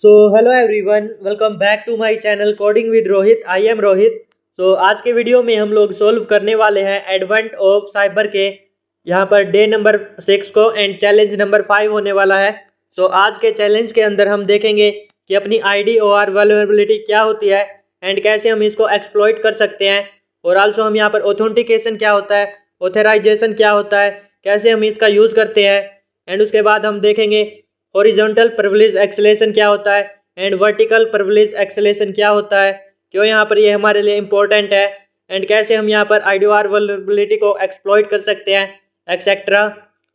So hello everyone, welcome back to my channel coding with Rohit. I am Rohit. आज के video में हम लोग सोल्व करने वाले हैं एडवेंट ऑफ साइबर के यहाँ पर डे नंबर 6 को एंड चैलेंज नंबर 5 होने वाला है। आज के चैलेंज के अंदर हम देखेंगे कि अपनी आईडी और वल्नरेबिलिटी क्या होती है एंड कैसे हम इसको एक्सप्लॉइट कर सकते हैं। और आल्सो हम यहाँ पर ऑथेंटिकेशन क्या होता है, ऑथराइजेशन क्या होता है, कैसे हम इसका यूज़ करते हैं। एंड उसके बाद हम देखेंगे हॉरिजॉन्टल प्रिविलेज एक्सेलेशन क्या होता है एंड वर्टिकल प्रिविलेज एक्सेलेशन क्या होता है, क्यों यहाँ पर ये हमारे लिए इम्पोर्टेंट है एंड कैसे हम यहाँ पर आईडीआर वल्नरेबिलिटी को एक्सप्लॉइट कर सकते हैं एक्सेट्रा।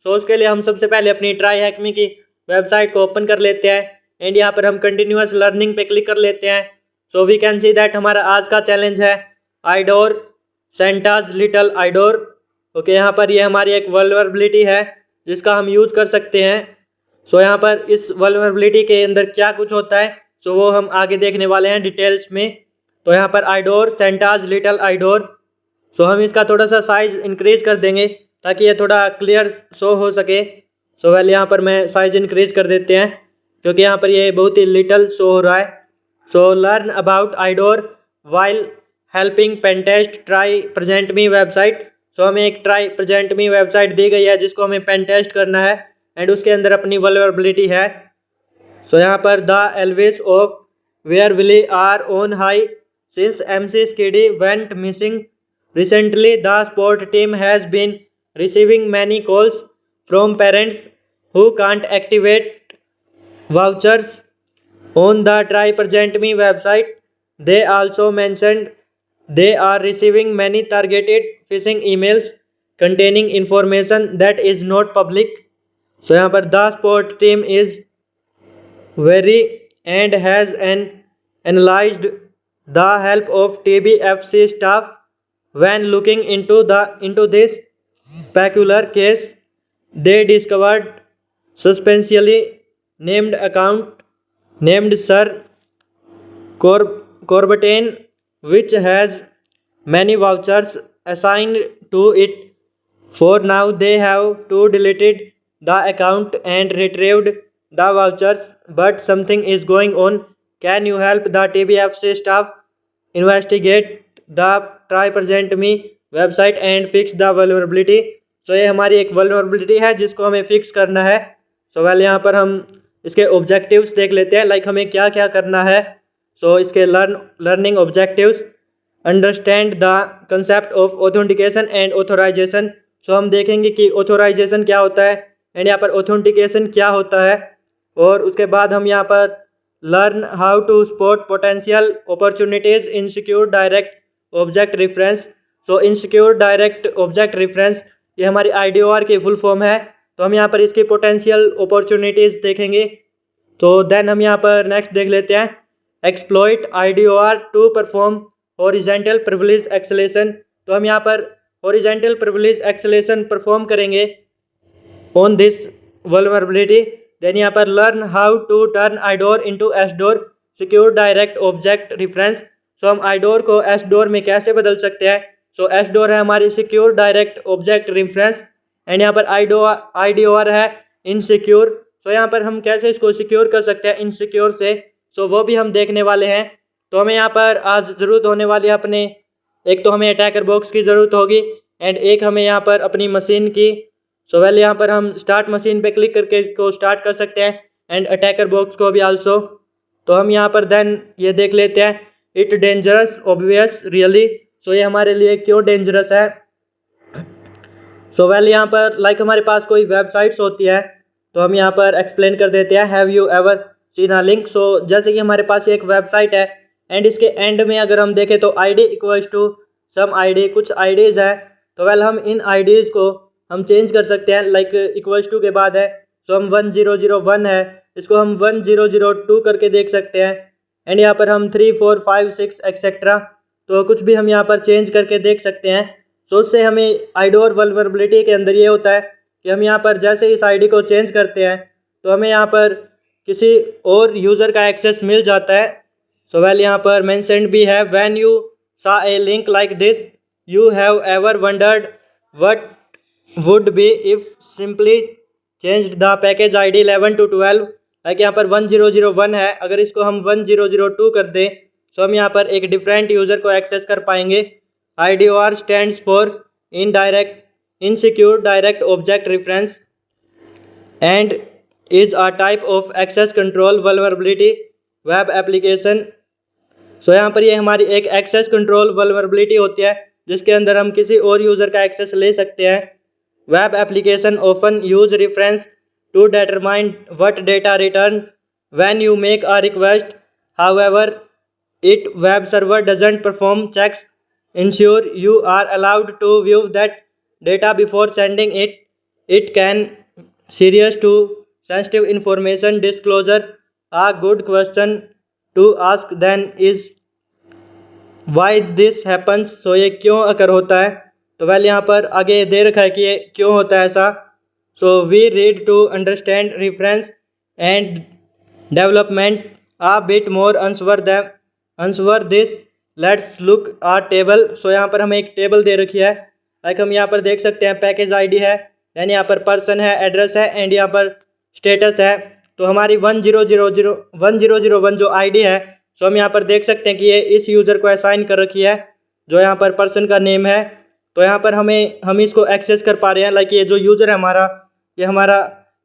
उसके लिए हम सबसे पहले अपनी ट्राई हैकमी की वेबसाइट को ओपन कर लेते हैं एंड यहाँ पर हम कंटिन्यूस लर्निंग पे क्लिक कर लेते हैं। वी कैन सी दैट हमारा आज का चैलेंज है आइडोर सेंटाज लिटल आइडोर। ओके, यहाँ पर ये हमारी एक वल्नरेबिलिटी है जिसका हम यूज़ कर सकते हैं। यहाँ पर इस वल्नरेबिलिटी के अंदर क्या कुछ होता है वो हम आगे देखने वाले हैं डिटेल्स में। तो यहाँ पर आइडोर सेंटाज लिटल आइडोर, हम इसका थोड़ा सा साइज़ इंक्रीज़ कर देंगे ताकि ये थोड़ा क्लियर शो हो सके। वेल यहाँ पर मैं साइज़ इंक्रीज़ कर देते हैं क्योंकि यहाँ पर ये बहुत ही लिटल शो हो रहा है। Learn about आइडोर while helping पेनटेस्ट try present me website. हमें एक ट्राई प्रेजेंट मी वेबसाइट दी गई है जिसको हमें पेनटेस्ट करना है एंड उसके अंदर अपनी वल्नरेबिलिटी है। यहाँ पर the Elvis of where Willie are on high since MC स्किडी went missing recently the sport team has been receiving many calls from parents who can't activate vouchers on the try present me website. They also mentioned they are receiving many targeted phishing emails containing information that is not public. यहाँ पर the support team is wary and has analyzed the help of TBFC staff when looking into this peculiar case. They discovered suspiciously named account named Sir Corbett, which has many vouchers assigned to it. For now, they have to deleted the account and retrieved the vouchers, but something is going on. Can you help the TBFC staff investigate the try present me website and fix the vulnerability? ये हमारी एक vulnerability है जिसको हमें fix करना है। Well यहाँ पर हम इसके ऑब्जेक्टिव्स देख लेते हैं, लाइक हमें क्या क्या करना है। इसके learning objectives understand the concept of authentication and authorization. हम देखेंगे कि ऑथराइजेशन क्या होता है एंड यहाँ पर ऑथेंटिकेशन क्या होता है। और उसके बाद हम यहाँ पर learn how to spot potential opportunities in secure direct object reference. Insecure direct object reference ये हमारी IDOR की फुल फॉर्म है। हम यहाँ पर इसकी पोटेंशियल अपॉर्चुनिटीज़ देखेंगे। देन हम यहाँ पर नेक्स्ट देख लेते हैं exploit IDOR to perform horizontal privilege acceleration. हम यहाँ पर हॉरिजॉन्टल प्रिविलेज एक्सेलेशन परफॉर्म करेंगे ऑन दिस वल्नरेबिलिटी। देन यहाँ पर learn how to turn आइडोर into एसडोर secure direct object reference. हम आइडोर को एसडोर में कैसे बदल सकते हैं। एसडोर है हमारी secure direct object reference and यहाँ पर IDOR है इनसिक्योर। यहाँ पर हम कैसे इसको सिक्योर कर सकते हैं इनसिक्योर से, वो भी हम देखने वाले हैं। हमें यहाँ पर आज ज़रूरत होने वाली है अपने, एक तो हमें अटैकर बॉक्स की ज़रूरत होगी एंड एक हमें यहाँ पर अपनी मशीन की। वेल यहाँ पर हम स्टार्ट मशीन पे क्लिक करके इसको स्टार्ट कर सकते हैं एंड अटैकर बॉक्स को भी आल्सो। हम यहाँ पर देन ये देख लेते हैं इट डेंजरस ऑब्वियस रियली। ये हमारे लिए क्यों डेंजरस है। वेल यहाँ पर लाइक हमारे पास कोई वेबसाइट्स होती है तो हम यहाँ पर एक्सप्लेन कर देते हैं have you ever seen a link. जैसे कि हमारे पास एक वेबसाइट है एंड इसके एंड में अगर हम देखें तो ID equals to some ID, कुछ IDs है। वेल हम इन IDs को हम चेंज कर सकते हैं, लाइक इक्वल्स टू के बाद है हम 1001 है इसको हम 1002 करके देख सकते हैं एंड यहाँ पर हम 3 4 5 6 एक्सेट्रा कुछ भी हम यहाँ पर चेंज करके देख सकते हैं। उससे हमें आइडोर वल्नरेबिलिटी के अंदर ये होता है कि हम यहाँ पर जैसे इस ID को चेंज करते हैं तो हमें यहाँ पर किसी और यूज़र का एक्सेस मिल जाता है। वेल यहाँ पर मेंशन्ड भी है व्हेन यू सा ए link like this you have ever wondered what would be if simply changed the package ID 11 to 12 like यहाँ पर 1001 है, अगर इसको हम 1002 कर दें तो हम यहाँ पर एक डिफरेंट यूज़र को एक्सेस कर पाएंगे। IDOR stands for insecure direct object reference and is a type of access control vulnerability web application. सो यहाँ पर ये हमारी एक एक्सेस कंट्रोल वल्नरेबिलिटी होती है जिसके अंदर हम किसी और यूज़र का एक्सेस ले सकते हैं। Web application often use reference to determine what data return when you make a request, however it web server doesn't perform checks ensure you are allowed to view that data before sending it can serious to sensitive information disclosure. A good question to ask then is why this happens. So ये क्यों अकर होता है, तो well यहाँ पर आगे दे रखा है कि ये क्यों होता है ऐसा। So we read to understand reference and development a bit more answer this let's look a table. सो यहाँ पर हमें एक टेबल दे रखी है, लाइक हम यहाँ पर देख सकते हैं पैकेज आईडी है, यानी यहाँ पर पर्सन है, एड्रेस है एंड यहाँ पर स्टेटस है। तो हमारी 1001 जो आईडी है, सो हम यहाँ पर देख सकते हैं कि ये इस यूज़र को असाइन कर रखी है जो यहाँ पर पर्सन का नेम है। तो यहाँ पर हम इसको एक्सेस कर पा रहे हैं, लाइक ये जो यूज़र है हमारा, ये हमारा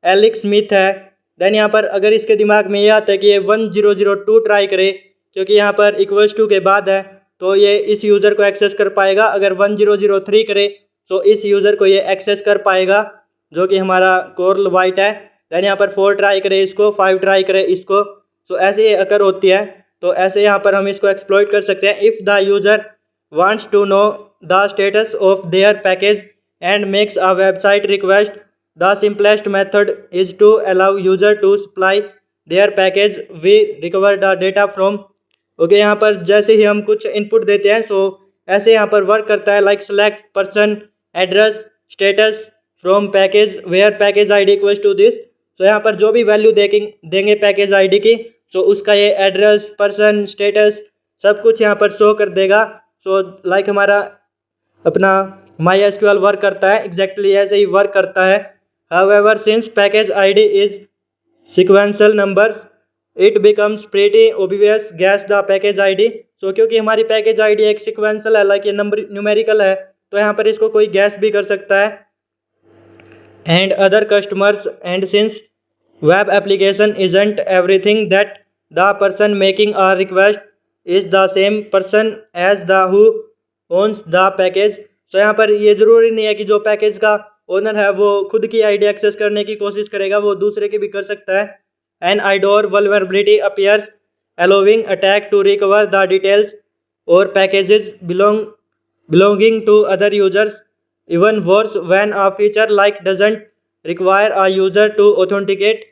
एलेक्स स्मिथ है। देन यहाँ पर अगर इसके दिमाग में ये आता है कि ये 1002 ट्राई करे, क्योंकि यहाँ पर इक्वल्स टू के बाद है, तो ये इस यूज़र को एक्सेस कर पाएगा। अगर 1003 करे तो इस यूज़र को ये एक्सेस कर पाएगा जो कि हमारा कोरल वाइट है। दैन यहाँ पर 4 ट्राई करे इसको, 5 ट्राई करे इसको। सो ऐसे ये अकर होती है, तो ऐसे यहाँ पर हम इसको एक्सप्लॉइट कर सकते हैं। If the user wants to know the status of their package and makes a website request, the simplest method is to allow user to supply there package, we recover the data from. Okay, यहाँ पर जैसे ही हम कुछ input देते हैं, सो ऐसे यहाँ पर वर्क करता है, like select person address status from package where package ID equals to this. तो यहाँ पर जो भी वैल्यू देंगे पैकेज आईडी की, सो उसका ये एड्रेस पर्सन स्टेटस सब कुछ यहाँ पर शो कर देगा। सो लाइक हमारा अपना MySQL वर्क करता है, एग्जैक्टली ऐसे ही वर्क करता है। However since package ID is sequential numbers it becomes pretty obvious gas the package ID. सो क्योंकि हमारी पैकेज आईडी एक सिक्वेंशियल है, लाइक ये नंबर न्यूमेरिकल है, तो यहाँ पर इसको कोई गैस भी कर सकता है। And other customers and since web application isn't everything that the person making a request is the same person as the who owns the package. सो यहाँ पर ये ज़रूरी नहीं है कि जो पैकेज का ओनर है वो खुद की आईडी एक्सेस करने की कोशिश करेगा, वो दूसरे की भी कर सकता है। N IDOR vulnerability appears allowing attack to recover the details or packages belonging to other users. Even worse when a feature like doesn't require a user to authenticate.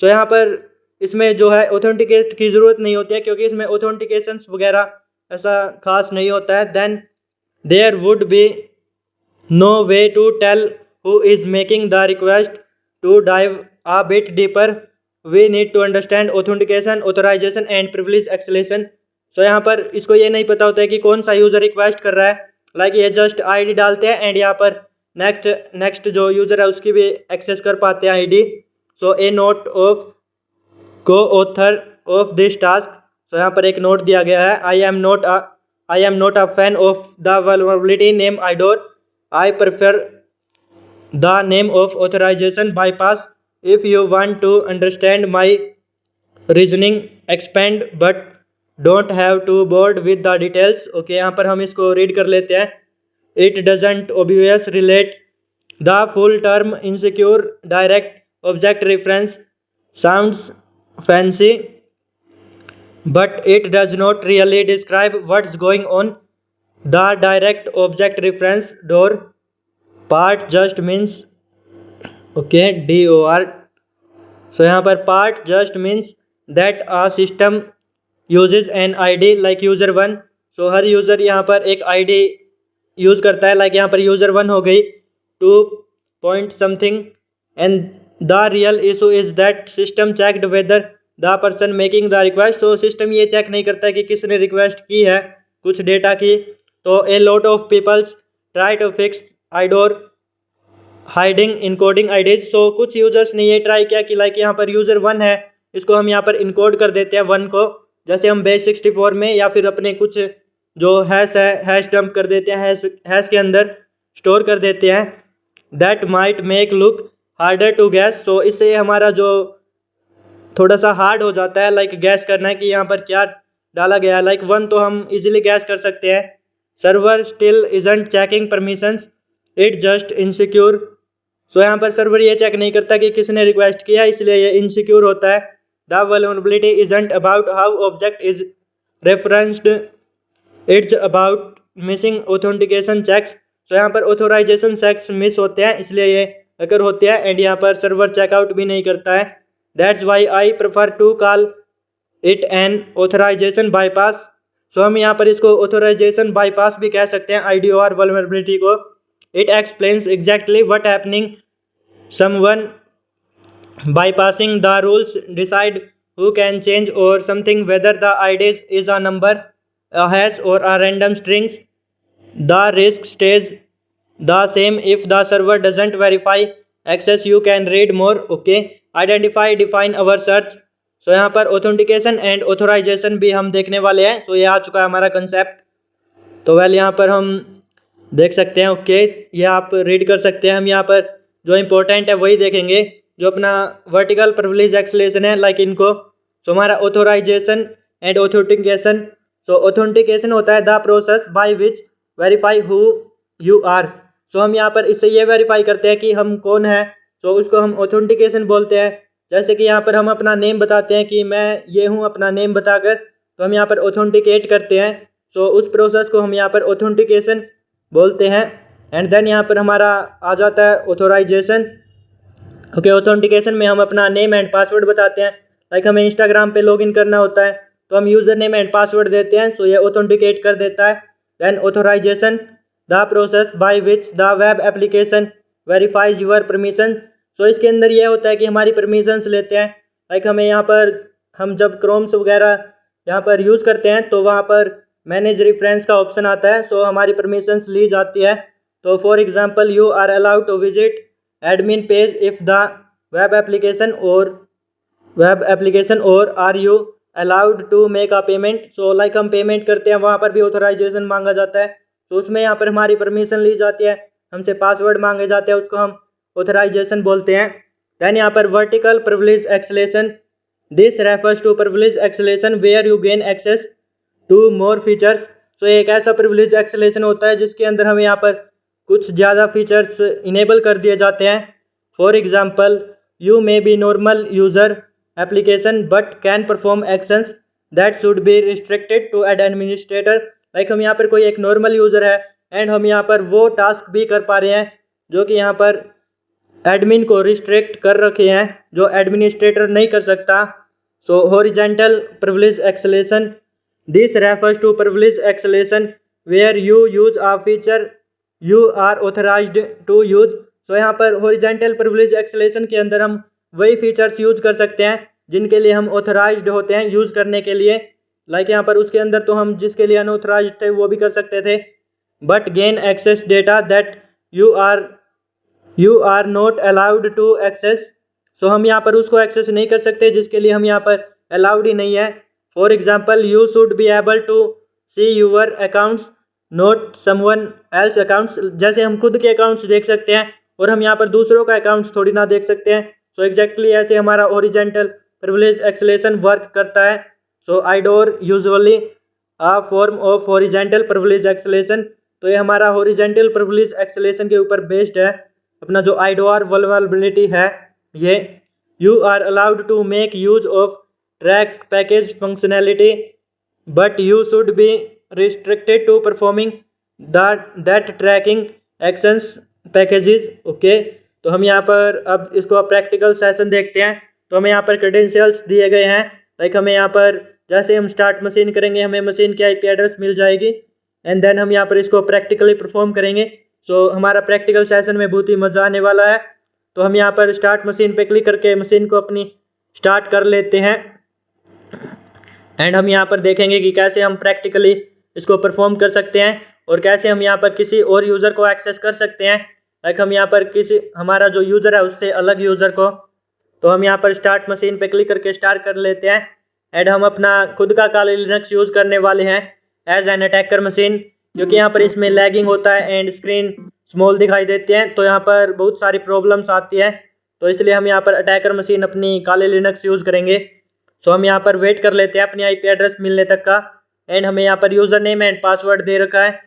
So यहाँ पर इसमें जो है ऑथेंटिकेट की ज़रूरत नहीं होती है, क्योंकि इसमें ऑथेंटिकेशंस वगैरह ऐसा खास नहीं होता है। Then there would be no way to tell who is making the request. To dive a bit deeper, we need to understand authentication, authorization and privilege escalation. सो यहाँ पर इसको ये नहीं पता होता है कि कौन सा यूज़र रिक्वेस्ट कर रहा है, लाइक ये जस्ट आईडी डालते हैं एंड यहाँ पर नेक्स्ट जो यूज़र है उसकी भी एक्सेस कर पाते हैं ID. So A note of को ऑथर ऑफ दिस टास्क। सो यहाँ पर एक नोट दिया गया है, I am not a fan of the vulnerability name IDOR, I prefer the name of authorisation bypass. If you want to understand my reasoning, expand but don't have to bored with the details. Okay, यहाँ पर हम इसको read कर लेते हैं। It doesn't obvious relate the full term insecure direct object reference sounds fancy, but it does not really describe what's going on. The direct object reference DOR part just means okay, DOR. सो यहाँ पर part just means that uh system usage N ID like user 1। So her user यहाँ पर एक ID use करता है, like यहाँ पर user 1 हो गई 2 something and the real issue is that system checked whether the person making the request. So system ये चेक नहीं करता है कि किसने रिक्वेस्ट की है कुछ डेटा की। तो a lot of peoples try to fix IDOR hiding encoding IDs. सो कुछ यूजर्स ने ये ट्राई किया कि लाइक यहाँ पर यूज़र 1 है इसको हम यहाँ पर इनकोड कर देते हैं 1 को, जैसे हम base64 में या फिर अपने कुछ जो हैश है हैश डंप कर देते हैं, हैश के अंदर स्टोर कर देते हैं। That might make look harder to gas, तो इससे हमारा जो थोड़ा सा हार्ड हो जाता है लाइक गैस करना है कि यहाँ पर क्या डाला गया है। लाइक 1 तो हम इजीली गैस कर सकते हैं। Server still isn't checking permissions, it just insecure, सो यहाँ पर सर्वर ये चेक नहीं करता कि किसने रिक्वेस्ट किया, इसलिए ये इनसिक्योर होता है। The vulnerability isn't about how object is referenced, it's about missing authentication checks, सो यहाँ पर ऑथोराइजेशन चेक्स मिस होते हैं, इसलिए ये अगर होते हैं। एंड यहाँ पर सर्वर चेकआउट भी नहीं करता है। That's why I prefer to call it N authorisation bypass, सो हम यहाँ पर इसको ऑथोराइजेशन बाईपास भी कह सकते हैं IDOR वल्नरेबिलिटी को। It explains exactly what happening someone bypassing the rules decide who can change or something, whether the ID is a number, a hash or a random strings. The risk stays the same if the server doesn't verify access. You can read more. Okay, identify define our search, सो यहाँ पर authentication and authorisation भी हम देखने वाले हैं। सो ये आ चुका है हमारा कंसेप्ट। तो वेल यहाँ पर हम देख सकते हैं। ओके, ये आप रीड कर सकते हैं। हम यहाँ पर जो इम्पोर्टेंट है वही देखेंगे, जो अपना वर्टिकल प्रिविलेज एक्सलेशन है लाइक इनको। सो हमारा authorisation and authentication, so authentication होता है the process by which verify who you are, सो हम यहाँ पर इससे ये वेरीफाई करते हैं कि हम कौन है, तो उसको हम ऑथेंटिकेशन बोलते हैं। जैसे कि यहाँ पर हम अपना नेम बताते हैं कि मैं ये हूँ, अपना नेम बताकर, तो हम यहाँ पर ऑथेंटिकेट करते हैं। सो उस प्रोसेस को हम यहाँ पर ऑथेंटिकेशन बोलते हैं। एंड देन यहाँ पर हमारा आ जाता है ऑथोराइजेशन। ओके, ऑथेंटिकेशन में हम अपना नेम एंड पासवर्ड बताते हैं। लाइक हमें इंस्टाग्राम पे लॉगिन करना होता है तो हम यूज़र नेम एंड पासवर्ड देते हैं, सो ये ऑथेंटिकेट कर देता है। Then authorisation the process by which the web application verifies your permission, सो इसके अंदर ये होता है कि हमारी परमिशंस लेते हैं। लाइक हमें यहाँ पर हम जब क्रोम्स वगैरह यहाँ पर यूज़ करते हैं तो वहाँ पर मैनेज रेफरेंस का ऑप्शन आता है, सो हमारी परमिशंस ली जाती है। तो for example you are allowed to visit admin page if the web application और are you allowed to make a payment, so like हम पेमेंट करते हैं वहाँ पर भी ऑथोराइजेशन मांगा जाता है, तो उसमें यहाँ पर हमारी परमिशन ली जाती है। हमसे पासवर्ड मांगे जाते हैं, उसको हम ऑथराइजेशन बोलते हैं। दैन यहाँ पर vertical privilege acceleration, this refers to privilege acceleration where you gain access to more features, सो एक ऐसा प्रिविलेज एक्सलेशन होता है जिसके अंदर हमें यहाँ पर कुछ ज़्यादा फीचर्स इनेबल कर दिए जाते हैं। For example you may be normal user application but can perform actions that should be restricted to add administrator, like हम यहाँ पर कोई एक नॉर्मल यूज़र है एंड हम यहाँ पर वो टास्क भी कर पा रहे हैं जो कि यहाँ पर एडमिन को रिस्ट्रिक्ट कर रखे हैं, जो एडमिनिस्ट्रेटर नहीं कर सकता। सो horizontal privilege acceleration, this refers to privilege acceleration where you use a feature you are authorised to use, सो यहाँ पर हॉरिजॉन्टल प्रिविलेज एक्सलेशन के अंदर हम वही फीचर्स यूज कर सकते हैं जिनके लिए हम ऑथराइज्ड होते हैं यूज़ करने के लिए। लाइक यहाँ पर उसके अंदर तो हम जिसके लिए अनऑथराइज्ड थे वो भी कर सकते थे। But gain access data that you are not allowed to access, सो हम यहाँ पर उसको एक्सेस नहीं कर सकते जिसके लिए हम यहाँ पर अलाउड ही नहीं है। For example you should be able to C your accounts not someone else accounts, जैसे हम खुद के अकाउंट्स देख सकते हैं और हम यहाँ पर दूसरों का अकाउंट्स थोड़ी ना देख सकते हैं। सो एग्जैक्टली ऐसे हमारा हॉरिजॉन्टल प्रिविलेज एक्सलेशन वर्क करता है। सो IDOR usually a form of horizontal privilege acceleration, तो ये हमारा हॉरिजॉन्टल प्रिविलेज एक्सलेशन के ऊपर बेस्ड है। अपना जो IDOR वल्नरेबिलिटी है ये, you are allowed to make use of track package functionality but you should be restricted to performing that trekking actions packages. Okay, तो हम यहाँ पर अब इसको प्रैक्टिकल सेशन देखते हैं। तो हमें यहाँ पर क्रेडेंशियल्स दिए गए हैं। लाइक हमें यहाँ पर जैसे हम स्टार्ट मशीन करेंगे हमें मशीन की IP एड्रेस मिल जाएगी एंड देन हम यहाँ पर इसको प्रैक्टिकली परफॉर्म करेंगे। सो हमारा प्रैक्टिकल सेशन में बहुत ही मज़ा आने वाला है। तो हम यहाँ पर स्टार्ट मशीन पे क्लिक करके मशीन को अपनी स्टार्ट कर लेते हैं एंड हम यहाँ पर देखेंगे कि कैसे हम प्रैक्टिकली इसको परफॉर्म कर सकते हैं और कैसे हम यहाँ पर किसी और यूज़र को एक्सेस कर सकते हैं। लाइक हम यहाँ पर किसी हमारा जो यूज़र है उससे अलग यूज़र को, तो हम यहाँ पर स्टार्ट मशीन पे क्लिक करके स्टार्ट कर लेते हैं। एंड हम अपना खुद का काली लिनक्स यूज़ करने वाले हैं एज एन अटैकर मशीन, क्योंकि यहाँ पर इसमें लैगिंग होता है एंड स्क्रीन स्मॉल दिखाई देते हैं, तो यहाँ पर बहुत सारी प्रॉब्लम्स आती है। तो इसलिए हम यहाँ पर अटैकर मशीन अपनी काली लिनक्स यूज़ करेंगे। सो हम यहाँ पर वेट कर लेते हैं अपनी आईपी एड्रेस मिलने तक का। एंड हमें यहाँ पर यूज़र नेम एंड पासवर्ड दे रखा है,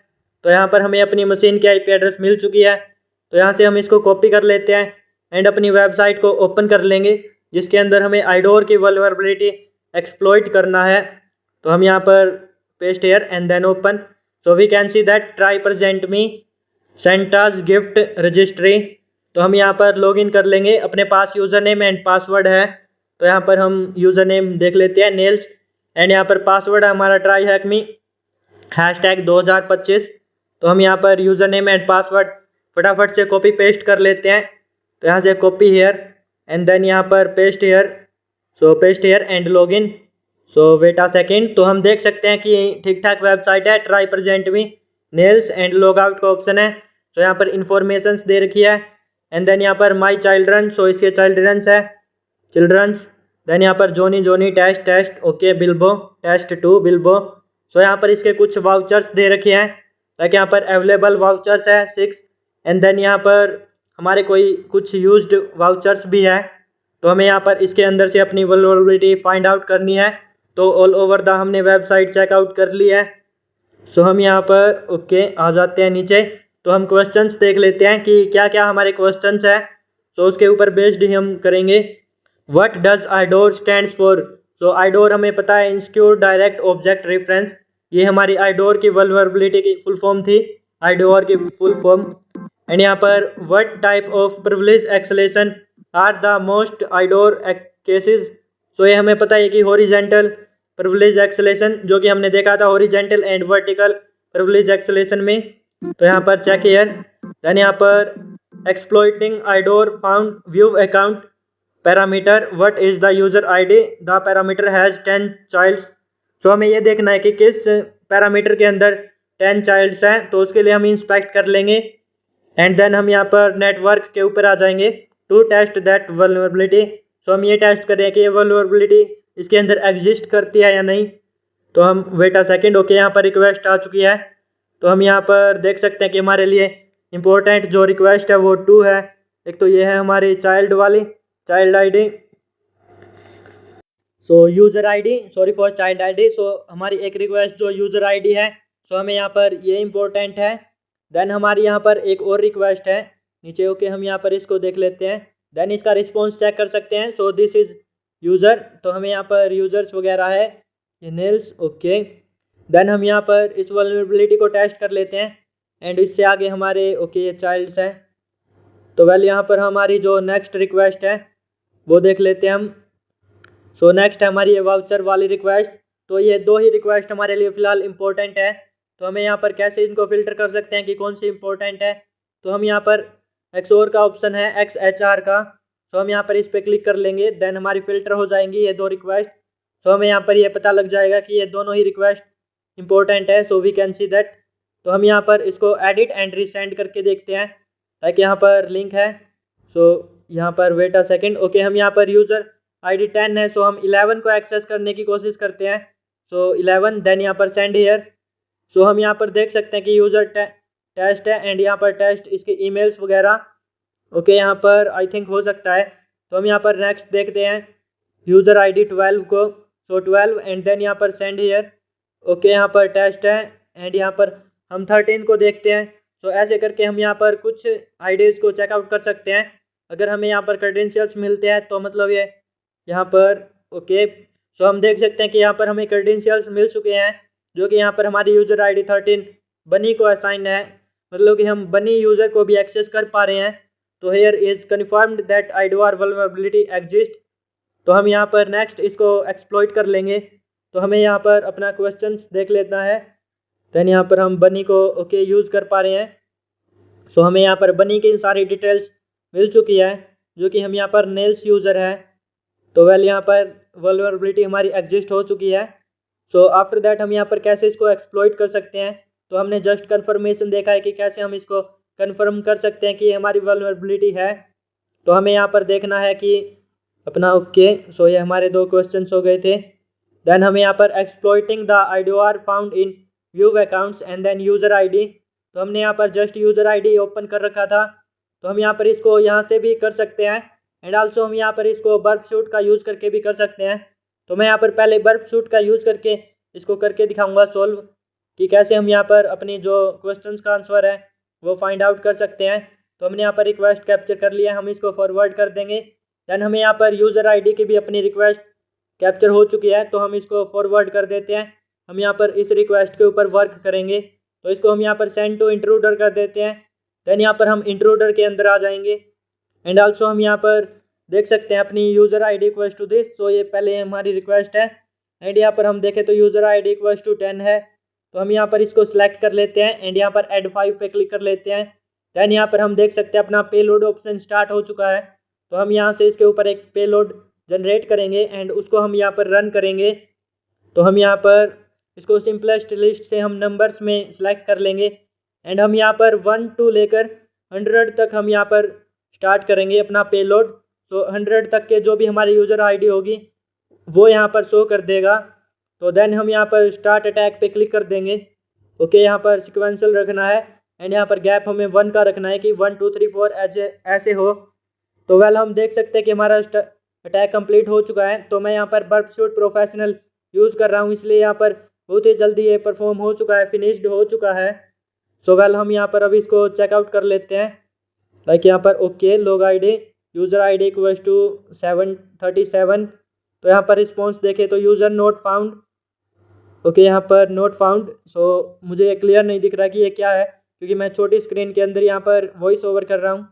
तो यहाँ पर हमें अपनी मशीन की आईपी एड्रेस मिल चुकी है। तो यहाँ से हम इसको कॉपी कर लेते हैं एंड अपनी वेबसाइट को ओपन कर लेंगे, जिसके अंदर हमें आइडोर की वल्नरेबिलिटी एक्सप्लॉइट करना है। तो हम यहाँ पर paste here and then open. So we can see that try present me सेंटाज gift registry. तो हम यहाँ पर लॉगिन कर लेंगे, अपने पास यूज़र नेम एंड पासवर्ड है। तो यहाँ पर हम यूज़र नेम देख लेते हैं नेल्स, एंड यहाँ पर पासवर्ड है हमारा ट्राई हैक मी #2025। तो हम यहाँ पर यूज़र नेम एंड पासवर्ड फटाफट से कॉपी पेस्ट कर लेते हैं। तो यहाँ से कॉपी हेयर एंड देन यहाँ पर paste hair. So paste hair and login. So wait a second. तो हम देख सकते हैं कि ठीक ठाक वेबसाइट है। Try present me nails and log out का ऑप्शन है। तो यहाँ पर इन्फॉर्मेशंस दे रखी है एंड देन यहाँ पर माई चिल्ड्रन। सो इसके चिल्ड्रंस है चिल्ड्रंस। देन यहाँ पर जोनी test okay Bilbo test 2 Bilbo. सो यहाँ पर इसके कुछ वाउचर्स दे रखे हैं, लाइक यहाँ पर अवेलेबल वाउचर्स है 6 एंड देन यहाँ पर हमारे कोई कुछ यूज्ड वाउचर्स भी है। तो हमें यहाँ पर इसके अंदर से अपनी वल्नरेबिलिटी फाइंड आउट करनी है। तो ऑल ओवर द हमने वेबसाइट चेकआउट कर ली है। सो हम यहाँ पर ओके आ जाते हैं नीचे। तो हम क्वेश्चंस देख लेते हैं कि क्या क्या हमारे क्वेश्चंस है। तो उसके ऊपर बेस्ड ही हम करेंगे। What does आइडोर stands for. सो आइडोर हमें पता है इंसिक्योर डायरेक्ट ऑब्जेक्ट रेफरेंस, ये हमारी आइडोर की वल्नरेबिलिटी की फुल फॉर्म थी, आइडोर की फुल फॉर्म। एंड यहाँ पर what type of privilege acceleration are the most आइडोर cases. सो ये हमें पता है कि हॉरिजेंटल प्रिविलेज एक्सेलेशन, जो कि हमने देखा था horizontal and vertical privilege acceleration में। तो यहाँ पर चेक हियर। देन यहाँ पर exploiting आइडोर found view account parameter what is the user ID the parameter has 10 child's. सो हमें ये देखना है कि किस पैरामीटर के अंदर 10 चाइल्ड्स हैं, तो उसके लिए हम इंस्पेक्ट कर लेंगे। एंड देन हम यहाँ पर नेटवर्क के ऊपर आ जाएंगे टू टेस्ट दैट वल्नरेबिलिटी। सो हम ये टेस्ट करें कि ये वल्नरेबिलिटी इसके अंदर एग्जिस्ट करती है या नहीं। तो हम वेट अ सेकेंड। ओके यहाँ पर रिक्वेस्ट आ चुकी है। तो हम यहाँ पर देख सकते हैं कि हमारे लिए इम्पोर्टेंट जो रिक्वेस्ट है वो 2 है। एक तो ये है हमारी चाइल्ड वाली child ID, so user ID sorry for child ID. सो हमारी एक रिक्वेस्ट जो यूज़र आईडी है, सो हमें यहाँ पर ये इम्पोर्टेंट है। देन हमारी यहाँ पर एक और रिक्वेस्ट है नीचे। ओके हम यहाँ पर इसको देख लेते हैं। देन इसका रिस्पॉन्स चेक कर सकते हैं। So this is user. तो हमें यहाँ पर यूज़र्स वगैरह है ये नेल्स ओके। देन हम यहाँ पर इस वल्नरेबिलिटी को टेस्ट कर लेते हैं एंड इससे आगे हमारे ओके ये चाइल्ड्स हैं। तो वेल यहाँ पर हमारी जो नेक्स्ट रिक्वेस्ट है वो देख लेते हैं हम। सो नेक्स्ट है हमारी ये वाउचर वाली रिक्वेस्ट। तो ये 2 ही रिक्वेस्ट हमारे लिए फ़िलहाल इंपॉर्टेंट है। तो हमें यहाँ पर कैसे इनको फ़िल्टर कर सकते हैं कि कौन सी इंपॉर्टेंट है। तो हम यहाँ पर XOR का ऑप्शन है XHR का। सो हम यहाँ पर इस पर क्लिक कर लेंगे। देन हमारी फ़िल्टर हो जाएंगी ये 2 रिक्वेस्ट। सो हमें यहाँ पर ये पता लग जाएगा कि ये दोनों ही रिक्वेस्ट इंपॉर्टेंट है। So we can see that. तो हम यहाँ पर इसको एडिट एंड रीसेंड करके देखते हैं, लाइक यहाँ पर लिंक है। सो यहाँ पर वेट अ सेकेंड। ओके हम यहाँ पर यूज़र आईडी 10 है, सो हम 11 को एक्सेस करने की कोशिश करते हैं। सो 11 देन यहाँ पर सेंड हियर। सो हम यहाँ पर देख सकते हैं कि यूज़र टेस्ट है एंड यहाँ पर टेस्ट इसके ईमेल्स वगैरह ओके यहाँ पर आई थिंक हो सकता है। तो हम यहाँ पर नेक्स्ट देखते हैं यूज़र आईडी 12 को। सो 12 एंड देन यहाँ पर सेंड हियर ओके यहाँ पर टेस्ट है एंड यहाँ पर हम 13 को देखते हैं। सो ऐसे करके हम यहाँ पर कुछ आईडीज़ को चेकआउट कर सकते हैं। अगर हमें यहाँ पर क्रेडेंशियल्स मिलते हैं तो मतलब ये यहाँ पर ओके। सो हम देख सकते हैं कि यहाँ पर हमें क्रेडेंशियल्स मिल चुके हैं, जो कि यहाँ पर हमारी यूज़र आईडी 13 बनी को असाइन है, मतलब कि हम बनी यूज़र को भी एक्सेस कर पा रहे हैं। तो here is confirmed that आइडोर vulnerability exist. तो हम यहाँ पर नेक्स्ट इसको एक्सप्लॉइट कर लेंगे। तो हमें यहाँ पर अपना क्वेश्चंस देख लेना है। देन यहाँ पर हम बनी को ओके यूज़ कर पा रहे हैं। सो हमें यहाँ पर बनी की सारी डिटेल्स मिल चुकी है, जो कि हम यहाँ पर नेल्स यूज़र है। तो वेल यहाँ पर वल्नरेबिलिटी हमारी एग्जिस्ट हो चुकी है। सो आफ्टर दैट हम यहाँ पर कैसे इसको एक्सप्लॉइट कर सकते हैं। तो हमने जस्ट कन्फर्मेशन देखा है कि कैसे हम इसको कन्फर्म कर सकते हैं कि हमारी वल्नरेबिलिटी है। तो हमें यहाँ पर देखना है कि अपना ओके। सो ये हमारे 2 क्वेश्चंस हो गए थे। देन हमें यहाँ पर exploiting the IDOR found in view accounts and then user ID, तो हमने यहाँ पर जस्ट यूज़र ID ओपन कर रखा था, तो हम यहाँ पर इसको यहाँ से भी कर सकते हैं एंड आल्सो हम यहाँ पर इसको बर्फ शूट का यूज़ करके भी कर सकते हैं। तो मैं यहाँ पर पहले बर्फ शूट का यूज़ करके इसको करके दिखाऊंगा सोल्व कि कैसे हम यहाँ पर अपनी जो क्वेश्चंस का आंसर है वो फाइंड आउट कर सकते हैं। तो हमने यहाँ पर रिक्वेस्ट कैप्चर कर लिया, हम इसको फॉरवर्ड कर देंगे। देन हमें यहाँ पर यूज़र ID की भी अपनी रिक्वेस्ट कैप्चर हो चुकी है, तो हम इसको फॉरवर्ड कर देते हैं। हम यहाँ पर इस रिक्वेस्ट के ऊपर वर्क करेंगे, तो इसको हम यहाँ पर सेंड टू इंट्रूडर कर देते हैं। देन यहाँ पर हम इंट्रूडर के अंदर आ जाएंगे एंड आल्सो हम यहाँ पर देख सकते हैं अपनी user ID equals to this. सो ये पहले हमारी रिक्वेस्ट है एंड यहाँ पर हम देखें तो यूज़र ID इक्वल्स टू 10 है, तो हम यहाँ पर इसको सिलेक्ट कर लेते हैं एंड यहाँ पर ऐड 5 पे क्लिक कर लेते हैं। देन यहाँ पर हम देख सकते हैं अपना पेलोड ऑप्शन स्टार्ट हो चुका है, तो हम यहाँ से इसके ऊपर एक पेलोड जनरेट करेंगे एंड उसको हम यहाँ पर रन करेंगे। तो हम यहाँ पर इसको सिंपलेस्ट लिस्ट से हम नंबर्स में सिलेक्ट कर लेंगे एंड हम यहाँ पर 1 to लेकर 100 तक हम यहाँ पर स्टार्ट करेंगे अपना पेलोड। तो 100 तक के जो भी हमारी यूज़र ID होगी वो यहाँ पर शो कर देगा। तो देन हम यहाँ पर स्टार्ट अटैक पे क्लिक कर देंगे। ओके, यहाँ पर सिक्वेंशियल रखना है एंड यहाँ पर गैप हमें 1 का रखना है कि 1 2 3 4 ऐसे हो। तो वेल हम देख सकते हैं कि हमारा अटैक कंप्लीट हो चुका है। तो मैं यहाँ पर बर्फ शूट प्रोफेशनल यूज़ कर रहा हूँ, इसलिए यहाँ पर बहुत ही जल्दी ये परफॉर्म हो चुका है, फिनिश्ड हो चुका है। सो वेल हम यहाँ पर अभी इसको चेकआउट कर लेते हैं। लाइक यहाँ पर okay log ID user ID equals to 737। तो यहाँ पर रिस्पॉन्स देखें तो यूज़र नोट फाउंड। ओके, यहाँ पर नोट फाउंड। सो मुझे क्लियर नहीं दिख रहा कि ये क्या है, क्योंकि मैं छोटी स्क्रीन के अंदर यहाँ पर वॉइस ओवर कर रहा हूँ।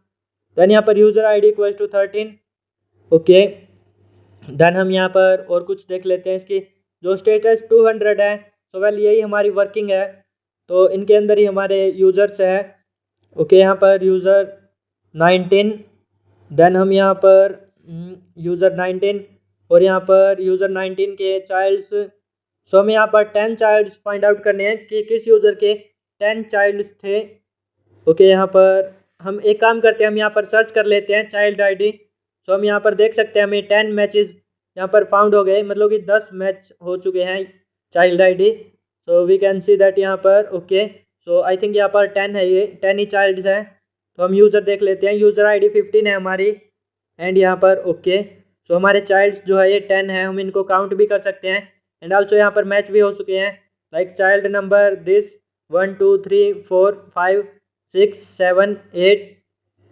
देन यहाँ पर user ID equals to 13। Okay, then हम यहाँ पर और कुछ देख लेते हैं। इसकी जो स्टेटस 200 है, तो वेल यही हमारी वर्किंग है, तो इनके अंदर ही हमारे यूज़र्स हैं। ओके, यहाँ पर यूज़र 19। देन हम यहाँ पर यूज़र 19 और यहाँ पर यूज़र 19 के चाइल्ड्स। सो हमें यहाँ पर 10 चाइल्ड्स फाइंड आउट करने हैं कि किस यूज़र के 10 चाइल्ड्स थे। ओके, यहाँ पर हम एक काम करते हैं, हम यहाँ पर सर्च कर लेते हैं चाइल्ड ID। सो हम यहाँ पर देख सकते हैं हमें 10 मैचेस यहाँ पर फाउंड हो गए, मतलब कि 10 मैच हो चुके हैं child ID। So we can see that यहाँ पर ओके। सो आई थिंक यहाँ पर 10 है, ये 10 ही चाइल्ड्स हैं। तो हम यूज़र देख लेते हैं, यूज़र ID 15 है हमारी एंड यहाँ पर ओके। सो हमारे चाइल्ड्स जो है ये 10 है, हम इनको काउंट भी कर सकते हैं एंड आल्सो यहाँ पर मैच भी हो चुके हैं। Like child number this 1 2 3 4 5 6 7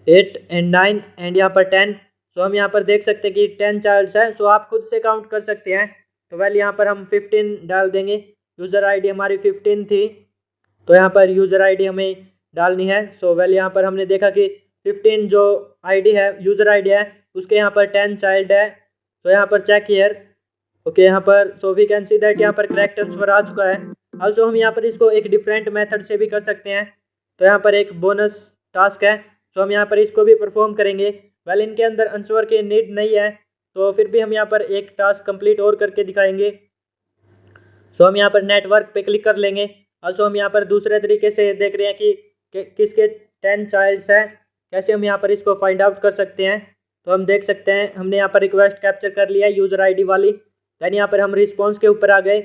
8 and 9 and यहाँ पर 10। सो हम यहाँ पर देख सकते हैं कि 10 चाइल्ड्स हैं। सो आप खुद से काउंट कर सकते हैं। तो वेल यहाँ पर हम 15 डाल देंगे, यूज़र ID हमारी 15 थी, तो यहाँ पर यूज़र ID हमें डालनी है। सो वेल यहाँ पर हमने देखा कि 15 जो ID है यूज़र ID है उसके यहाँ पर 10 चाइल्ड है। तो यहाँ पर चेक हियर। ओके, यहाँ पर so we can see that यहाँ पर करेक्ट आंसर आ चुका है। आल्सो हम यहाँ पर इसको एक डिफरेंट मेथड से भी कर सकते हैं। तो यहाँ पर एक बोनस टास्क है, तो हम यहाँ पर इसको भी परफॉर्म करेंगे। वेल इनके अंदर आंसर की नीड नहीं है, तो फिर भी हम यहाँ पर एक टास्क कंप्लीट और करके दिखाएंगे। सो हम यहाँ पर नेटवर्क पे क्लिक कर लेंगे। आल्सो हम यहाँ पर दूसरे तरीके से देख रहे हैं कि किसके 10 चाइल्ड्स हैं, कैसे हम यहाँ पर इसको फाइंड आउट कर सकते हैं। तो हम देख सकते हैं हमने यहाँ पर रिक्वेस्ट कैप्चर कर लिया है यूज़र ID वाली। दैन यहाँ पर हम रिस्पॉन्स के ऊपर आ गए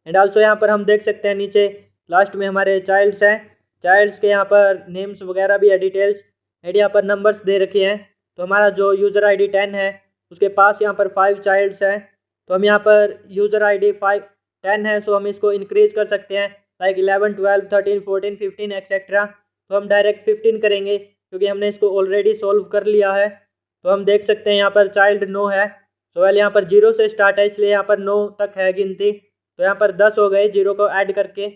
एंड आल्सो यहाँ पर हम देख सकते हैं नीचे लास्ट में हमारे चाइल्ड्स हैं। चाइल्ड्स के यहाँ पर नेम्स वगैरह भी है, डिटेल्स एंड यहाँ पर नंबर्स दे रखे हैं। तो हमारा जो यूज़र ID 10 है उसके पास यहाँ पर 5 चाइल्ड्स हैं। तो हम यहाँ पर यूज़र ID 10 है, सो हम इसको इंक्रीज कर सकते हैं लाइक 11 12 13 14 15 एक्सेट्रा। तो हम डायरेक्ट 15 करेंगे क्योंकि हमने इसको ऑलरेडी सॉल्व कर लिया है। तो हम देख सकते हैं यहाँ पर चाइल्ड 9 है। तो वेल यहाँ पर 0 से स्टार्ट है, इसलिए यहाँ पर 9 तक है गिनती। तो यहाँ पर 10 हो गए 0 को ऐड करके।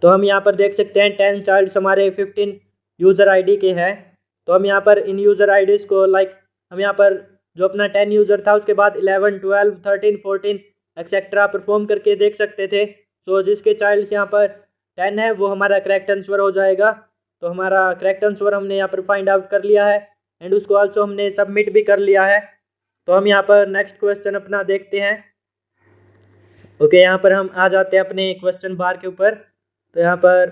तो हम यहाँ पर देख सकते हैं 10 चाइल्ड्स हमारे 15 यूज़र ID के हैं। तो हम यहाँ पर इन यूज़र IDs को लाइक हम यहाँ पर जो अपना 10 यूज़र था उसके बाद 11 12 13 14 एक्सेट्रा परफॉर्म करके देख सकते थे। सो जिसके चाइल्ड्स यहाँ पर 10 है वो हमारा करेक्ट आंसर हो जाएगा। तो हमारा करेक्ट आंसर हमने यहाँ पर फाइंड आउट कर लिया है एंड उसको आल्सो हमने सबमिट भी कर लिया है। तो हम यहाँ पर नेक्स्ट क्वेश्चन अपना देखते हैं। ओके, यहाँ पर हम आ जाते हैं अपने क्वेश्चन बार के ऊपर। तो यहाँ पर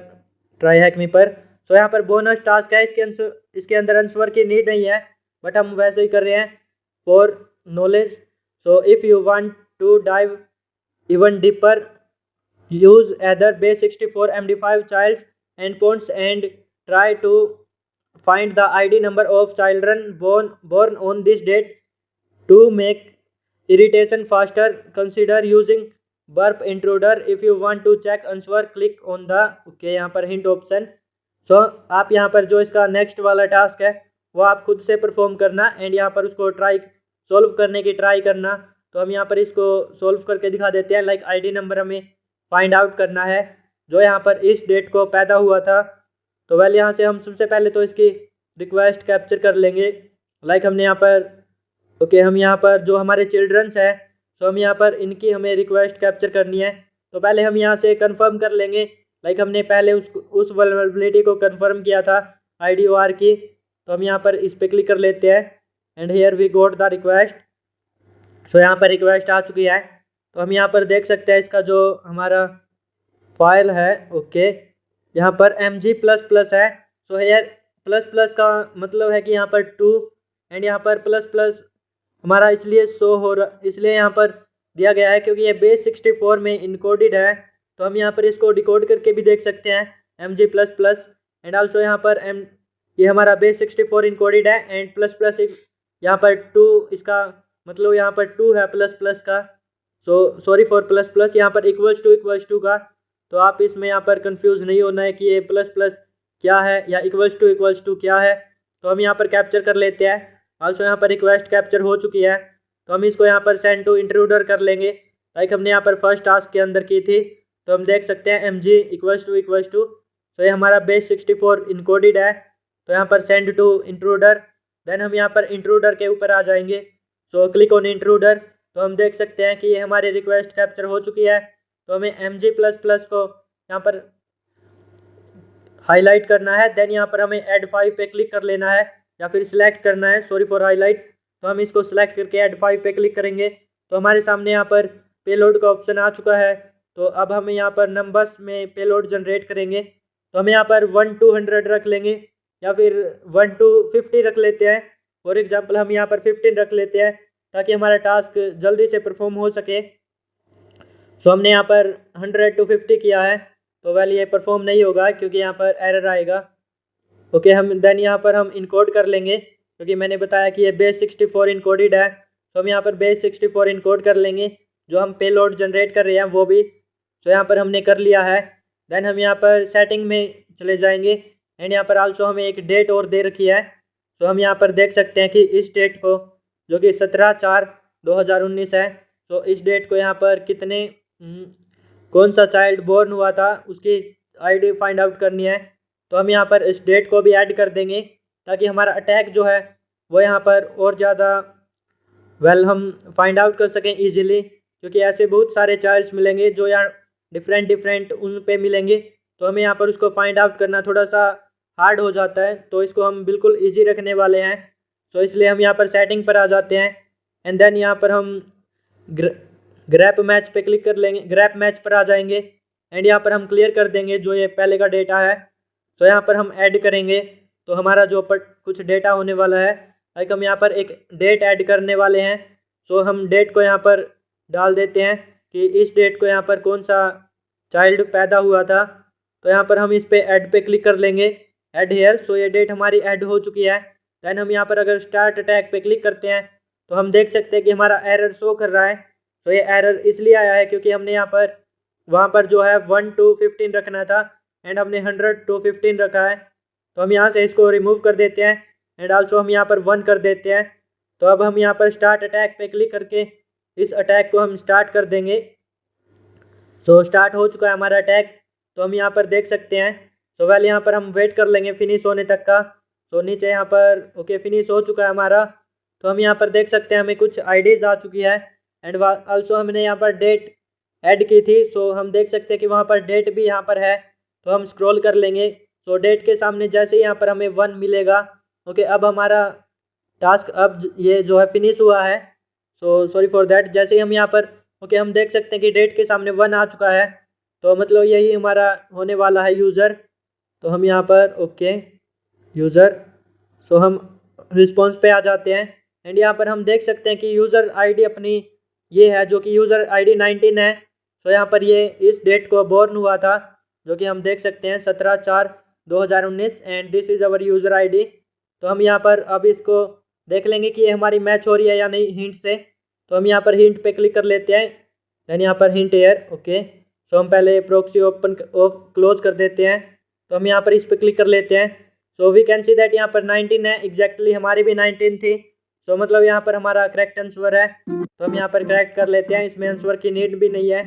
ट्राई हैक मी पर सो यहाँ पर बोनस टास्क है, इसके अंदर आंसर की नीड नहीं है, बट हम वैसे ही कर रहे हैं for knowledge. So if you want to dive even deeper, use either base 64 MD5 child's endpoints and try to find the ID number of children born on this date. To make irritation faster, consider using burp intruder. If you want to check answer, click on the यहाँ पर hint option. So आप यहाँ पर जो इसका next वाला task है वो आप खुद से परफॉर्म करना एंड यहाँ पर उसको सॉल्व करने की ट्राई करना. तो हम यहाँ पर इसको सॉल्व करके दिखा देते हैं. लाइक आईडी नंबर हमें फाइंड आउट करना है जो यहाँ पर इस डेट को पैदा हुआ था. तो वेल यहाँ से हम सबसे पहले तो इसकी रिक्वेस्ट कैप्चर कर लेंगे. लाइक हमने यहाँ पर हम यहाँ पर जो हमारे चिल्ड्रंस है तो हम यहाँ पर इनकी हमें रिक्वेस्ट कैप्चर करनी है. तो पहले हम यहाँ से कंफर्म कर लेंगे. लाइक हमने पहले उस वल्नरेबिलिटी को कंफर्म किया था IDOR की. तो हम यहाँ पर इस पर क्लिक कर लेते हैं and here we got the request. सो यहाँ पर रिक्वेस्ट आ चुकी है. तो हम यहाँ पर देख सकते हैं इसका जो हमारा फाइल है यहाँ पर mg++ है. सो हेयर ++ का मतलब है कि यहाँ पर 2 एंड यहाँ पर ++ हमारा इसलिए शो हो रहा, इसलिए यहाँ पर दिया गया है क्योंकि ये बेस 64 में इनकोडेड है. तो हम यहाँ पर इसको डिकोड करके भी देख सकते हैं mg++ एंड आल्सो यहाँ पर ये हमारा बेस 64 इनकोडेड है एंड ++ यहाँ पर 2 इसका मतलब यहाँ पर 2 है ++ का. सो सॉरी फॉर ++ यहाँ पर इक्वल्स टू का. तो आप इसमें यहाँ पर कंफ्यूज नहीं होना है कि ये ++ क्या है या इक्वल्स टू क्या है. तो हम यहाँ पर कैप्चर कर लेते हैं. आल्सो यहाँ पर रिक्वेस्ट कैप्चर हो चुकी है. तो हम इसको यहाँ पर सेंड टू इंट्रूडर कर लेंगे लाइक हमने यहाँ पर फर्स्ट टास्क के अंदर की थी. तो हम देख सकते हैं mg = तो ये हमारा बेस 64 इनकोडेड है. तो यहाँ पर सेंड टू इंट्रूडर. देन हम यहाँ पर इंट्रूडर के ऊपर आ जाएंगे. So click on intruder. तो हम देख सकते हैं कि ये हमारी रिक्वेस्ट कैप्चर हो चुकी है. तो हमें mg++ को यहाँ पर हाईलाइट करना है. देन यहाँ पर हमें ऐड 5 पे क्लिक कर लेना है या फिर सिलेक्ट करना है. Sorry for highlight. तो हम इसको सिलेक्ट करके ऐड 5 पे क्लिक करेंगे. तो हमारे सामने यहाँ पर पेलोड का ऑप्शन आ चुका है. तो अब हम यहाँ पर नंबर्स में पेलोड जनरेट करेंगे. तो हम यहाँ पर 1 to 100 रख लेंगे या फिर 1 to 50 रख लेते हैं. फॉर एग्जाम्पल हम यहाँ पर 15 रख लेते हैं ताकि हमारा टास्क जल्दी से परफॉर्म हो सके. सो हमने यहाँ पर 100 to 50 किया है. तो वेल ये परफॉर्म नहीं होगा क्योंकि यहाँ पर एरर आएगा. हम देन यहाँ पर हम इनकोड कर लेंगे क्योंकि मैंने बताया कि ये बेस 64 इनकोडेड है. तो हम यहाँ पर बेस 64 इनकोड कर लेंगे जो हम पेलोड जनरेट कर रहे हैं वो भी. तो यहाँ पर हमने कर लिया है. देन हम यहाँ पर सेटिंग में चले जाएंगे एंड यहाँ पर आल्सो हमें एक डेट और दे रखी है. तो हम यहाँ पर देख सकते हैं कि इस डेट को जो कि 17/4/2019 है. तो इस डेट को यहाँ पर कौन सा चाइल्ड बोर्न हुआ था उसकी ID फाइंड आउट करनी है. तो हम यहाँ पर इस डेट को भी ऐड कर देंगे ताकि हमारा अटैक जो है वो यहाँ पर और ज़्यादा हम फाइंड आउट कर सकें ईजिली. क्योंकि ऐसे बहुत सारे चाइल्ड्स मिलेंगे जो यहाँ डिफरेंट उन पे मिलेंगे. तो हमें यहाँ पर उसको फाइंड आउट करना थोड़ा सा हार्ड हो जाता है. तो इसको हम बिल्कुल ईजी रखने वाले हैं. तो इसलिए हम यहाँ पर सेटिंग पर आ जाते हैं एंड देन यहाँ पर हम ग्रैप मैच पे क्लिक कर लेंगे. ग्रैप मैच पर आ जाएंगे एंड यहाँ पर हम क्लियर कर देंगे जो ये पहले का डेटा है. तो यहाँ पर हम ऐड करेंगे. तो हमारा जो कुछ डेटा होने वाला है लाइक हम यहाँ पर एक डेट ऐड करने वाले हैं. सो हम डेट को यहाँ पर डाल देते हैं कि इस डेट को यहाँ पर कौन सा चाइल्ड पैदा हुआ था. तो यहाँ पर हम इस पे ऐड पे क्लिक कर लेंगे ऐड हेयर. सो ये डेट हमारी ऐड हो चुकी है. देन हम यहाँ पर अगर स्टार्ट अटैक पे क्लिक करते हैं तो हम देख सकते हैं कि हमारा एरर शो कर रहा है. तो ये एरर इसलिए आया है क्योंकि हमने यहाँ पर वहाँ पर जो है 1 to 15 रखना था एंड हमने 100 to 15 रखा है. तो हम यहाँ से इसको रिमूव कर देते हैं एंड आल्सो हम यहाँ पर 1 कर देते हैं. तो अब हम यहाँ पर स्टार्ट अटैक पे क्लिक करके इस अटैक को हम स्टार्ट कर देंगे. सो स्टार्ट हो चुका है हमारा अटैक. तो हम यहाँ पर देख सकते हैं. सो वेल यहाँ पर हम वेट कर लेंगे फिनिश होने तक का. तो नीचे यहाँ पर फिनिश हो चुका है हमारा. तो हम यहाँ पर देख सकते हैं हमें कुछ IDs आ चुकी है एंड आल्सो हमने यहाँ पर डेट ऐड की थी. सो हम देख सकते हैं कि वहाँ पर डेट भी यहाँ पर है. तो हम स्क्रॉल कर लेंगे. सो डेट के सामने जैसे ही यहाँ पर हमें 1 मिलेगा अब हमारा टास्क अब ये जो है फिनिश हुआ है. So sorry for that. जैसे ही हम यहाँ पर हम देख सकते हैं कि डेट के सामने 1 आ चुका है. तो मतलब यही हमारा होने वाला है यूज़र. तो हम यहाँ पर यूज़र. सो हम रिस्पॉन्स पे आ जाते हैं एंड यहाँ पर हम देख सकते हैं कि यूज़र आईडी अपनी ये है, जो कि यूज़र आईडी 19 है। तो यहाँ पर ये इस डेट को बोर्न हुआ था, जो कि हम देख सकते हैं 17/4/2019 and this is our user ID. तो हम यहाँ पर अब इसको देख लेंगे कि ये हमारी मैच हो रही है या नहीं हिंट से। तो हम यहाँ पर हिंट पे क्लिक कर लेते हैं, देन यहाँ पर हिंट एयर ओके। सो हम पहले प्रॉक्सी ओपन क्लोज कर देते हैं। तो हम यहाँ पर इस पर क्लिक कर लेते हैं। So we can see that यहाँ पर 19 है, एग्जैक्टली हमारी भी 19 थी। सो मतलब यहाँ पर हमारा करेक्ट आंसर है। तो हम यहाँ पर करेक्ट कर लेते हैं, इसमें आंसर की नीड भी नहीं है।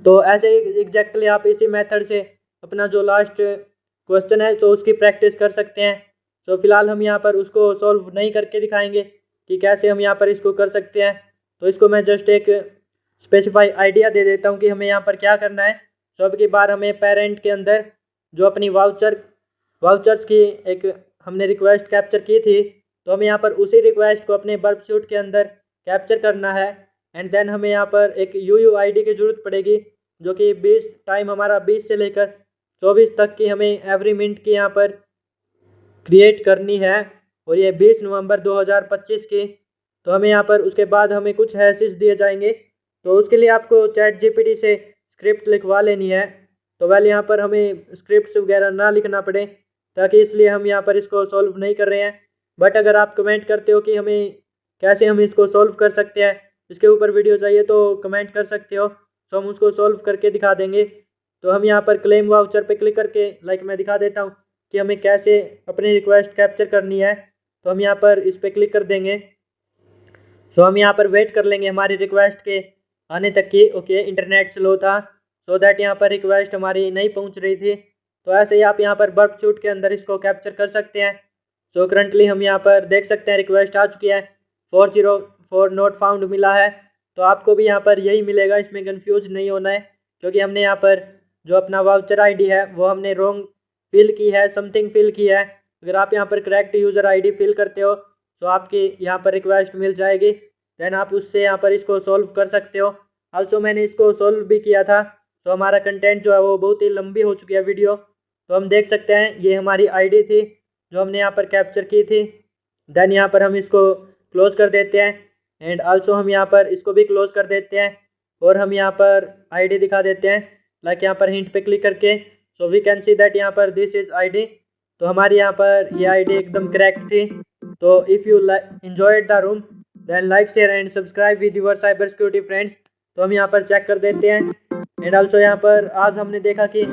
तो ऐसे ही एग्जैक्टली आप इसी मेथड से अपना जो लास्ट क्वेश्चन है तो उसकी प्रैक्टिस कर सकते हैं। तो फिलहाल हम यहाँ पर उसको सॉल्व नहीं करके दिखाएंगे कि कैसे हम यहाँ पर इसको कर सकते हैं। तो इसको मैं जस्ट एक स्पेसिफाई आइडिया दे देता हूँ कि हमें यहाँ पर क्या करना है। तो अब की बार हमें पेरेंट के अंदर जो अपनी वाउचर्स की एक हमने रिक्वेस्ट कैप्चर की थी, तो हमें यहाँ पर उसी रिक्वेस्ट को अपने बर्ब शूट के अंदर कैप्चर करना है। एंड देन हमें यहाँ पर एक UUID की ज़रूरत पड़ेगी, जो कि 20 टाइम हमारा 20 से लेकर 24 तक की हमें एवरी मिनट की यहाँ पर क्रिएट करनी है, और ये 20 नवंबर 2025 की। तो हमें यहाँ पर उसके बाद हमें कुछ हैशेस दिए जाएंगे, तो उसके लिए आपको ChatGPT से स्क्रिप्ट लिखवा लेनी है। तो वेल यहाँ पर हमें स्क्रिप्ट वगैरह ना लिखना पड़े, ताकि इसलिए हम यहाँ पर इसको सॉल्व नहीं कर रहे हैं। बट अगर आप कमेंट करते हो कि हमें कैसे हम इसको सॉल्व कर सकते हैं, इसके ऊपर वीडियो चाहिए, तो कमेंट कर सकते हो, तो हम उसको सॉल्व करके दिखा देंगे। तो हम यहाँ पर क्लेम वाउचर पे क्लिक करके मैं दिखा देता हूँ कि हमें कैसे अपनी रिक्वेस्ट कैप्चर करनी है। तो हम यहाँ पर इस पर क्लिक कर देंगे। सो हम यहाँ पर वेट कर लेंगे हमारी रिक्वेस्ट के आने तक की। ओके, इंटरनेट स्लो था, सो दैट यहाँ पर रिक्वेस्ट हमारी नहीं पहुँच रही थी। तो ऐसे ही आप यहाँ पर बर्ब शूट के अंदर इसको कैप्चर कर सकते हैं। सो करंटली हम यहाँ पर देख सकते हैं रिक्वेस्ट आ चुकी है, 404 नोट फाउंड मिला है। तो आपको भी यहाँ पर यही मिलेगा, इसमें कंफ्यूज नहीं होना है, क्योंकि हमने यहाँ पर जो अपना वाउचर आईडी है वो हमने रॉन्ग फिल की है, समथिंग फिल की है। अगर आप यहाँ पर करेक्ट यूज़र आईडी फिल करते हो तो आपकी यहाँ पर रिक्वेस्ट मिल जाएगी, देन आप उससे यहाँ पर इसको सॉल्व कर सकते हो। आल्सो मैंने इसको सॉल्व भी किया था। तो हमारा कंटेंट जो है वो बहुत ही लंबी हो चुकी है वीडियो। तो हम देख सकते हैं ये हमारी आईडी थी जो हमने यहाँ पर कैप्चर की थी। देन यहाँ पर हम इसको क्लोज कर देते हैं, एंड आल्सो हम यहाँ पर इसको भी क्लोज कर देते हैं, और हम यहाँ पर आईडी दिखा देते हैं यहाँ पर हिंट पे क्लिक करके। So we can see that यहाँ पर दिस इज आईडी। तो हमारी यहाँ पर ये आईडी एकदम करेक्ट थी। तो if you enjoyed the room then like share and subscribe with your cyber security friends. तो हम यहाँ पर चेक कर देते हैं। एंड आल्सो यहाँ पर आज हमने देखा कि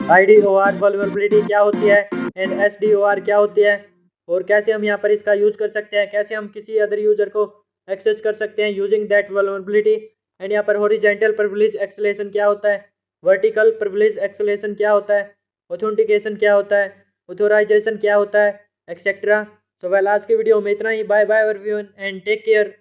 IDOR वल्नरेबिलिटी क्या होती है एंड SDOR क्या होती है, और कैसे हम यहाँ पर इसका यूज़ कर सकते हैं, कैसे हम किसी अदर यूज़र को एक्सेस कर सकते हैं यूजिंग दैट वल्नरेबिलिटी। एंड यहाँ पर हॉरिजॉन्टल प्रिविलेज एक्सेलेशन क्या होता है, वर्टिकल प्रिविलेज एक्सेलेशन क्या होता है, ऑथेंटिकेशन क्या होता है, ऑथोराइजेशन क्या होता है, एक्सेट्रा। तो वेल आज की वीडियो में इतना ही। Bye bye everyone and take care.